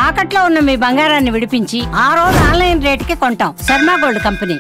తాకట్లో ఉన్న మీ బంగారాన్ని విడిపించి ఆ రోజు ఆన్లైన్ రేటుకి కొంటాం. Sharma gold company.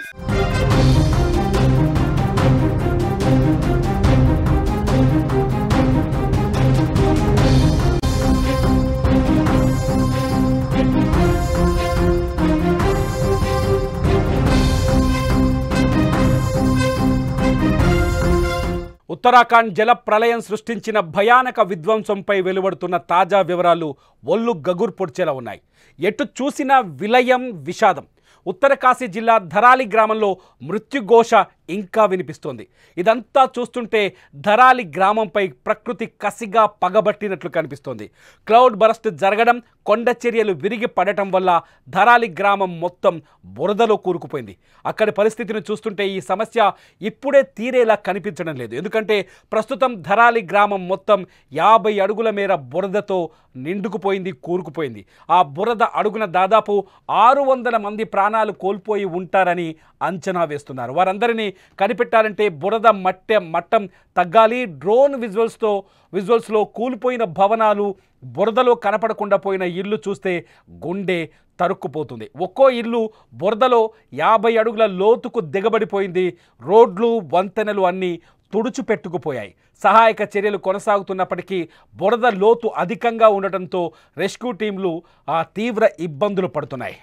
ఉత్తరాఖండ్ జల ప్రళయం సృష్టించిన భయానక విధ్వంసంపై వెలువడుతున్న తాజా వివరాలు ఒళ్ళు గగురు పొడిచేలా ఉన్నాయి. ఎటు చూసినా విలయం, విషాదం. ఉత్తరకాశీ జిల్లా ధరాలి గ్రామంలో మృత్యుఘోష ఇంకా వినిపిస్తోంది. ఇదంతా చూస్తుంటే ధరాలి గ్రామంపై ప్రకృతి కసిగా పగబట్టినట్లు కనిపిస్తోంది. క్లౌడ్ బరస్ట్ జరగడం, కొండ చర్యలు విరిగి పడటం వల్ల ధరాలి గ్రామం మొత్తం బురదలో కూరుకుపోయింది. అక్కడి పరిస్థితిని చూస్తుంటే ఈ సమస్య ఇప్పుడే తీరేలా కనిపించడం లేదు. ఎందుకంటే ప్రస్తుతం ధరాలి గ్రామం మొత్తం 50 అడుగుల మేర బురదతో నిండుకుపోయింది, కూరుకుపోయింది. ఆ బురద అడుగున దాదాపు 600 మంది ప్రాణాలు కోల్పోయి ఉంటారని అంచనా వేస్తున్నారు. వారందరినీ కనిపెట్టాలంటే బురద మట్టం తగ్గాలి. డ్రోన్ విజువల్స్లో కూలిపోయిన భవనాలు, బురదలో కనపడకుండా పోయిన ఇల్లు చూస్తే గుండె తరుక్కుపోతుంది. ఒక్కో ఇల్లు బురదలో 50 అడుగుల లోతుకు దిగబడిపోయింది. రోడ్లు, వంతెనలు అన్నీ తుడుచుపెట్టుకుపోయాయి. సహాయక చర్యలు కొనసాగుతున్నప్పటికీ బురద లోతు అధికంగా ఉండటంతో రెస్క్యూ టీంలు తీవ్ర ఇబ్బందులు పడుతున్నాయి.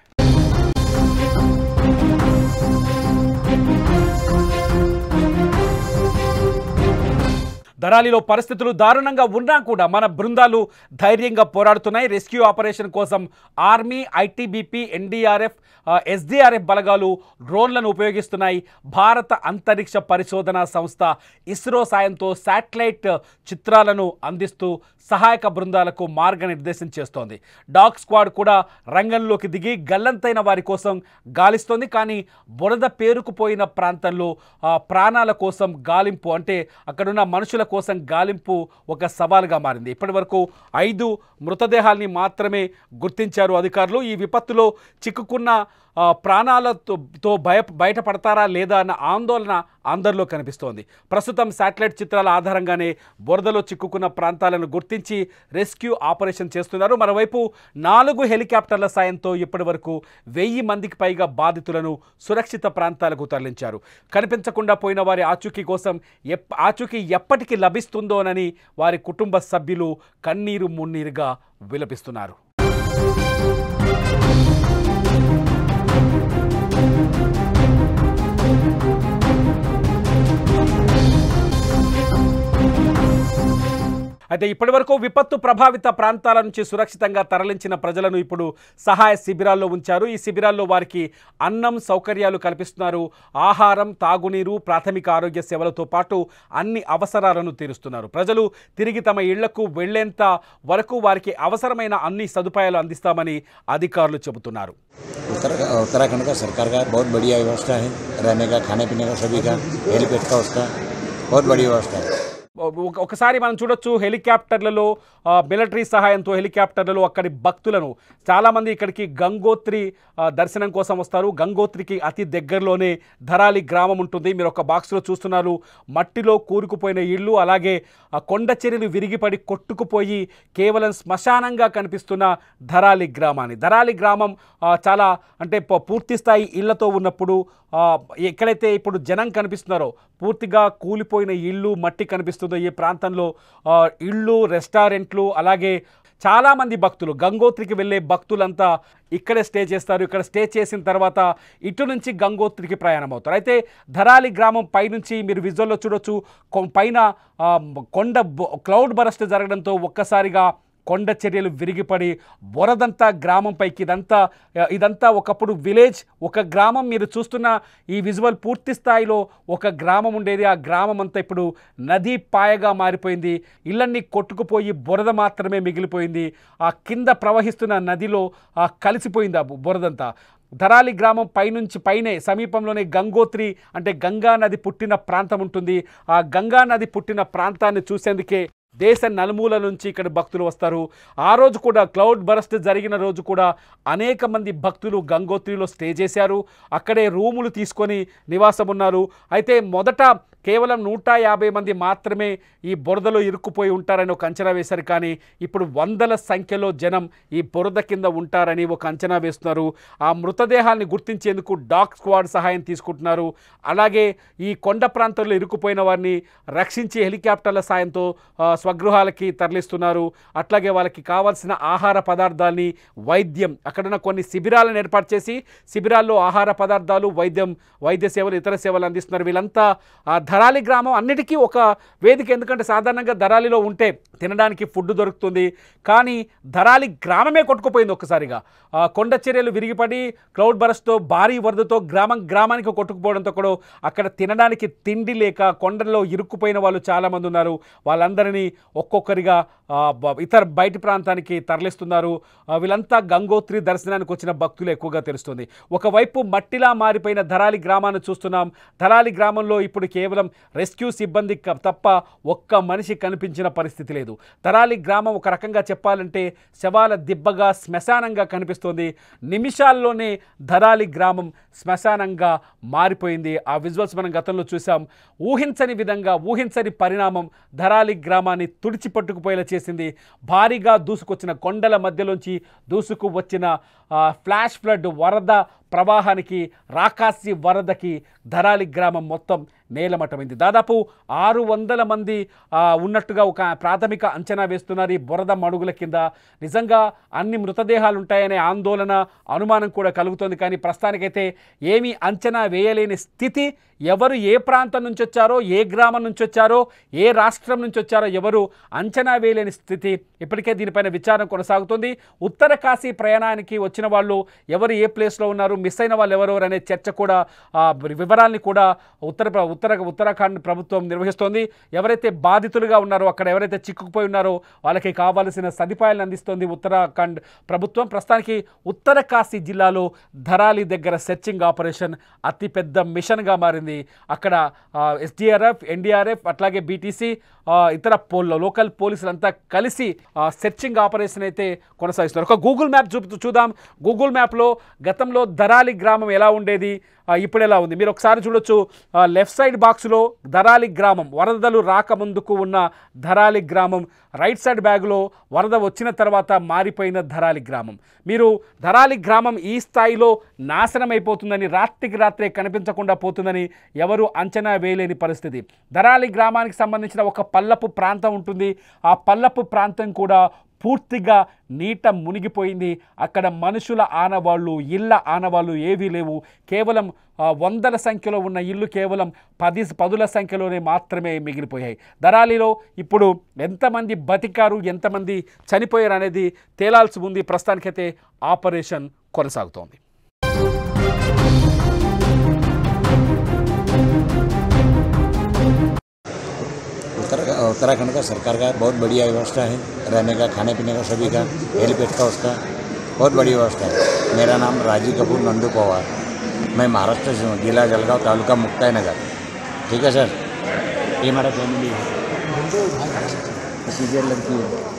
ధరాలిలో పరిస్థితులు దారుణంగా ఉన్నా కూడా మన బృందాలు ధైర్యంగా పోరాడుతున్నాయి. రెస్క్యూ ఆపరేషన్ కోసం ఆర్మీ, ఐటీబీపీ, ఎన్డీఆర్ఎఫ్, ఎస్డీఆర్ఎఫ్ బలగాలు డ్రోన్లను ఉపయోగిస్తున్నాయి. భారత అంతరిక్ష పరిశోధనా సంస్థ ఇస్రో సాయంతో శాటిలైట్ చిత్రాలను అందిస్తూ సహాయక బృందాలకు మార్గనిర్దేశం చేస్తోంది. డాగ్ స్క్వాడ్ కూడా రంగంలోకి దిగి గల్లంతైన వారి కోసం గాలిస్తోంది. కానీ బురద పేరుకుపోయిన ప్రాంతంలో ప్రాణాల కోసం గాలింపు, అంటే అక్కడున్న మనుషుల కోసం గాలింపు ఒక సవాలుగా మారింది. ఇప్పటి వరకు 5 మృతదేహాల్ని మాత్రమే గుర్తించారు అధికారులు. ఈ విపత్తులో చిక్కుకున్న ప్రాణాలతో బయటపడతారా లేదా అన్న ఆందోళన అందరిలో కనిపిస్తోంది. ప్రస్తుతం శాటిలైట్ చిత్రాల ఆధారంగానే బురదలో చిక్కుకున్న ప్రాంతాలను గుర్తించి రెస్క్యూ ఆపరేషన్ చేస్తున్నారు. మరోవైపు 4 హెలికాప్టర్ల సాయంతో ఇప్పటి వరకు 1000 మందికి పైగా బాధితులను సురక్షిత ప్రాంతాలకు తరలించారు. కనిపించకుండా పోయిన వారి ఆచూకీ ఎప్పటికి లభిస్తుందోనని వారి కుటుంబ సభ్యులు కన్నీరు మున్నీరుగా విలపిస్తున్నారు. అయితే ఇప్పటివరకు విపత్తు ప్రభావిత ప్రాంతాల నుంచి సురక్షితంగా తరలించిన ప్రజలను ఇప్పుడు సహాయ శిబిరాల్లో ఉంచారు. ఈ శిబిరాల్లో వారికి అన్నం, సౌకర్యాలు కల్పిస్తున్నారు. ఆహారం, తాగునీరు, ప్రాథమిక ఆరోగ్య సేవలతో పాటు అన్ని అవసరాలను తీరుస్తున్నారు. ప్రజలు తిరిగి తమ ఇళ్లకు వెళ్లేంత వరకు వారికి అవసరమైన అన్ని సదుపాయాలు అందిస్తామని అధికారులు చెబుతున్నారు. उत्तराखंड का सरकार का बहुत बढ़िया व्यवस्था है, रहने का, खाने पीने का, सभी का, हेलीपैड का, उसका बहुत बड़ी व्यवस्था है. ఒకసారి మనం చూడొచ్చు, హెలికాప్టర్లలో మిలిటరీ సహాయంతో హెలికాప్టర్లలో అక్కడి భక్తులను చాలామంది ఇక్కడికి గంగోత్రి దర్శనం కోసం వస్తారు. గంగోత్రికి అతి దగ్గరలోనే ధరాలి గ్రామం ఉంటుంది. మీరు ఒక బాక్స్లో చూస్తున్నారు, మట్టిలో కూరుకుపోయిన ఇళ్ళు, అలాగే కొండ చర్యలు విరిగిపడి కొట్టుకుపోయి కేవలం శ్మశానంగా కనిపిస్తున్న ధరాలి గ్రామాన్ని. ధరాలి గ్రామం చాలా అంటే పూర్తి స్థాయి ఇళ్లతో ఉన్నప్పుడు ఎక్కడైతే ఇప్పుడు జనం కనిపిస్తున్నారో పూర్తిగా కూలిపోయిన ఇళ్ళు, మట్టి కనిపిస్తుందో ఈ ప్రాంతంలో ఇళ్ళు, రెస్టారెంట్లు, అలాగే చాలామంది భక్తులు, గంగోత్రికి వెళ్ళే భక్తులంతా ఇక్కడే స్టే చేస్తారు. ఇక్కడ స్టే చేసిన తర్వాత ఇటు నుంచి గంగోత్రికి ప్రయాణం అవుతారు. అయితే ధరాలి గ్రామం పైనుంచి మీరు విజువల్లో చూడొచ్చు, పైన క్లౌడ్ బరస్ట్ జరగడంతో ఒక్కసారిగా కొండ చర్యలు విరిగిపడి బురదంతా గ్రామంపైకి, ఇదంతా ఒకప్పుడు విలేజ్, ఒక గ్రామం. మీరు చూస్తున్న ఈ విజువల్ పూర్తి స్థాయిలో ఒక గ్రామం ఉండేది. ఆ గ్రామం అంతా ఇప్పుడు నదీ పాయగా మారిపోయింది. ఇళ్ళన్నీ కొట్టుకుపోయి బురద మాత్రమే మిగిలిపోయింది. ఆ కింద ప్రవహిస్తున్న నదిలో కలిసిపోయింది ఆ బురదంతా. ధరాలి గ్రామం పైనే సమీపంలోనే గంగోత్రి అంటే గంగా నది పుట్టిన ప్రాంతం ఉంటుంది. ఆ గంగా నది పుట్టిన ప్రాంతాన్ని చూసేందుకే దేశ నలుమూల నుంచి ఇక్కడ భక్తులు వస్తారు. ఆ రోజు కూడా క్లౌడ్ బరస్ట్ జరిగిన రోజు కూడా అనేక మంది భక్తులు గంగోత్రిలో స్టే చేశారు. అక్కడే రూములు తీసుకొని నివాసం ఉన్నారు. అయితే మొదట కేవలం 150 మంది మాత్రమే ఈ బురదలో ఇరుక్కుపోయి ఉంటారని ఒక అంచనా వేశారు. కానీ ఇప్పుడు వందల సంఖ్యలో జనం ఈ బురద కింద ఉంటారని ఒక అంచనా వేస్తున్నారు. ఆ మృతదేహాల్ని గుర్తించేందుకు డాగ్ స్క్వాడ్ సహాయం తీసుకుంటున్నారు. అలాగే ఈ కొండ ప్రాంతంలో ఇరుక్కుపోయిన వారిని రక్షించి హెలికాప్టర్ల సాయంతో స్వగృహాలకి తరలిస్తున్నారు. అట్లాగే వాళ్ళకి కావాల్సిన ఆహార పదార్థాలని, వైద్యం, అక్కడున్న కొన్ని శిబిరాలను ఏర్పాటు చేసి శిబిరాల్లో ఆహార పదార్థాలు, వైద్య సేవలు, ఇతర సేవలు అందిస్తున్నారు. వీళ్ళంతా ధరాలి గ్రామం అన్నిటికీ ఒక వేదిక. ఎందుకంటే సాధారణంగా ధరాలిలో ఉంటే తినడానికి ఫుడ్ దొరుకుతుంది, కానీ ధరాలి గ్రామమే కొట్టుకుపోయింది ఒక్కసారిగా. కొండ చర్యలు విరిగిపడి క్లౌడ్ బరస్తో భారీ వరదతో గ్రామానికి కొట్టుకుపోవడంతో కూడా అక్కడ తినడానికి తిండి లేక కొండల్లో ఇరుక్కుపోయిన వాళ్ళు చాలామంది ఉన్నారు. వాళ్ళందరినీ ఒక్కొక్కరిగా ఇతర బయటి ప్రాంతానికి తరలిస్తున్నారు. వీళ్ళంతా గంగోత్రి దర్శనానికి వచ్చిన భక్తులు ఎక్కువగా తెలుస్తుంది. ఒకవైపు మట్టిలా మారిపోయిన ధరాలి గ్రామాన్ని చూస్తున్నాం. ధరాలి గ్రామంలో ఇప్పుడు కేవలం రెస్క్యూ సిబ్బంది తప్ప ఒక్క మనిషి కనిపించిన పరిస్థితి లేదు. ధరాలి గ్రామం ఒక రకంగా చెప్పాలంటే శవాల దిబ్బగా, శ్మశానంగా కనిపిస్తోంది. నిమిషాల్లోనే ధరాలి గ్రామం శ్మశానంగా మారిపోయింది. ఆ విజువల్స్ మనం గతంలో చూసాం. ఊహించని విధంగా, ఊహించని పరిణామం ధరాలి గ్రామాన్ని తుడిచిపట్టుకుపోయేలా చేసింది. భారీగా దూసుకొచ్చిన కొండల మధ్యలోంచి దూసుకు వచ్చిన ఫ్లాష్ ఫ్లడ్ వరద ప్రవాహానికి, రాకాసి వరదకి ధరాలి గ్రామం మొత్తం నేలమట్టమైంది. దాదాపు 600 మంది ఉన్నట్టుగా ఒక ప్రాథమిక అంచనా వేస్తున్నారు ఈ బురద మడుగుల కింద. నిజంగా అన్ని మృతదేహాలు ఉంటాయనే ఆందోళన, అనుమానం కూడా కలుగుతుంది. కానీ ప్రస్తుతానికైతే ఏమీ అంచనా వేయలేని స్థితి. ఎవరు ఏ ప్రాంతం నుంచి వచ్చారో, ఏ గ్రామం నుంచి వచ్చారో, ఏ రాష్ట్రం నుంచి వచ్చారో ఎవరు అంచనా వేయలేని స్థితి. ఇప్పటికే దీనిపైన విచారణ కొనసాగుతుంది. ఉత్తర కాశీ ప్రయాణానికి వచ్చిన వాళ్ళు ఎవరు ఏ ప్లేస్లో ఉన్నారు, మిస్ అయిన వాళ్ళు ఎవరెవరు అనే చర్చ కూడా, వివరాల్ని కూడా ఉత్తరాఖండ్ ప్రభుత్వం నిర్వహిస్తోంది. ఎవరైతే బాధితులుగా ఉన్నారో, అక్కడ ఎవరైతే చిక్కుకుపోయి ఉన్నారో వాళ్ళకి కావాల్సిన సదుపాయాలను అందిస్తోంది ఉత్తరాఖండ్ ప్రభుత్వం. ప్రస్తుతానికి ఉత్తర కాశీ జిల్లాలో ధరాలి దగ్గర సెర్చింగ్ ఆపరేషన్ అతిపెద్ద మిషన్గా మారింది. అక్కడ ఎస్డీఆర్ఎఫ్, ఎన్డీఆర్ఎఫ్, అట్లాగే బీటీసీ, ఇతర లోకల్ పోలీసులంతా కలిసి సెర్చింగ్ ఆపరేషన్ అయితే కొనసాగిస్తున్నారు. ఒక గూగుల్ మ్యాప్ చూద్దాం. గూగుల్ మ్యాప్లో గతంలో ధరాలి గ్రామం ఎలా ఉండేది, ఇప్పుడు ఎలా ఉంది మీరు ఒకసారి చూడొచ్చు. లెఫ్ట్ సైడ్ బాక్స్లో ధరాలి గ్రామం, వరదలు రాకముందుకు ఉన్న ధరాలి గ్రామం, రైట్ సైడ్ బ్యాగ్లో వరద వచ్చిన తర్వాత మారిపోయిన ధరాలి గ్రామం. మీరు ధరాలి గ్రామం ఈ స్థాయిలో నాశనం అయిపోతుందని, రాత్రికి రాత్రే కనిపించకుండా పోతుందని ఎవరు అంచనా వేయలేని పరిస్థితి. ధరాలి గ్రామానికి సంబంధించిన ఒక పల్లపు ప్రాంతం ఉంటుంది. ఆ పల్లపు ప్రాంతం కూడా పూర్తిగా నీట మునిగిపోయింది. అక్కడ మనుషుల ఆనవాళ్ళు, ఇళ్ళ ఆనవాళ్ళు ఏవీ లేవు. కేవలం వందల సంఖ్యలో ఉన్న ఇల్లు కేవలం 10ల సంఖ్యలోనే మాత్రమే మిగిలిపోయాయి. ధరాలిలో ఇప్పుడు ఎంతమంది బతికారు, ఎంతమంది చనిపోయారు అనేది తేలాల్సి ఉంది. ప్రస్తుతానికైతే ఆపరేషన్ కొనసాగుతోంది. उत्तराखंड का सरकार का बहुत बढ़िया व्यवस्था है, रहने का, खाने पीने का, सभी का, हेलीपैड का, उसका बहुत बड़ी व्यवस्था है। मेरा नाम राजीव कपूर नंदू पवार, मैं महाराष्ट्र से हूँ, जिला जलगांव, तालुका मुक्ताई नगर। ठीक है सर, ये हमारा फैमिली है, सीजर लड़की है।